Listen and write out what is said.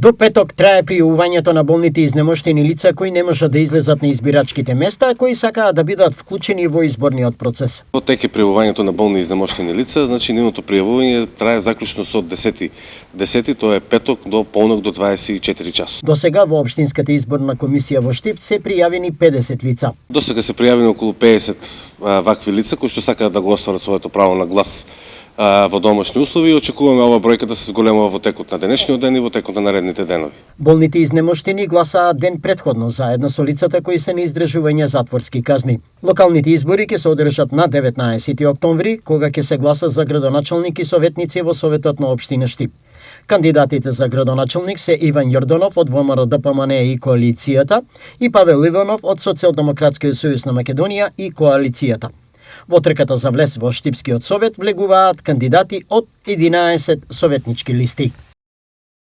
До петок трае пријавувањето на болните изнемоштени лица кои не можат да излезат на избирачките места, а кои сакаат да бидат вклучени во изборниот процес. Во тек е пријавувањето на болни изнемоштени лица, значи нивното пријавување трае заклучно со 10, тоа е петок до полнок до 24 часот. До сега во општинската изборна комисија во Штип се пријавени 50 лица. До сега се пријавени околу 50 вакви лица кои што сакаат да го остварат своето право на глас во домашни услови и очекуваме ова бројка да се зголемува во текот на денешниот ден и во текот на наредните денови. Болните изнемоштени гласаат ден претходно заедно со лицата кои се на издржување затворски казни. Локалните избори ќе се одржат на 19 октомври, кога ќе се гласа за градоначалник и советници во Советот на општина Штип. Кандидатите за градоначалник се Иван Јорданов од ВМРО ДПМН и Коалицијата и Павел Иванов од Социјалдемократскиот сојуз на Македонија и Коалицијата. Во трката за влез во Штипскиот совет влегуваат кандидати од 11 советнички листи.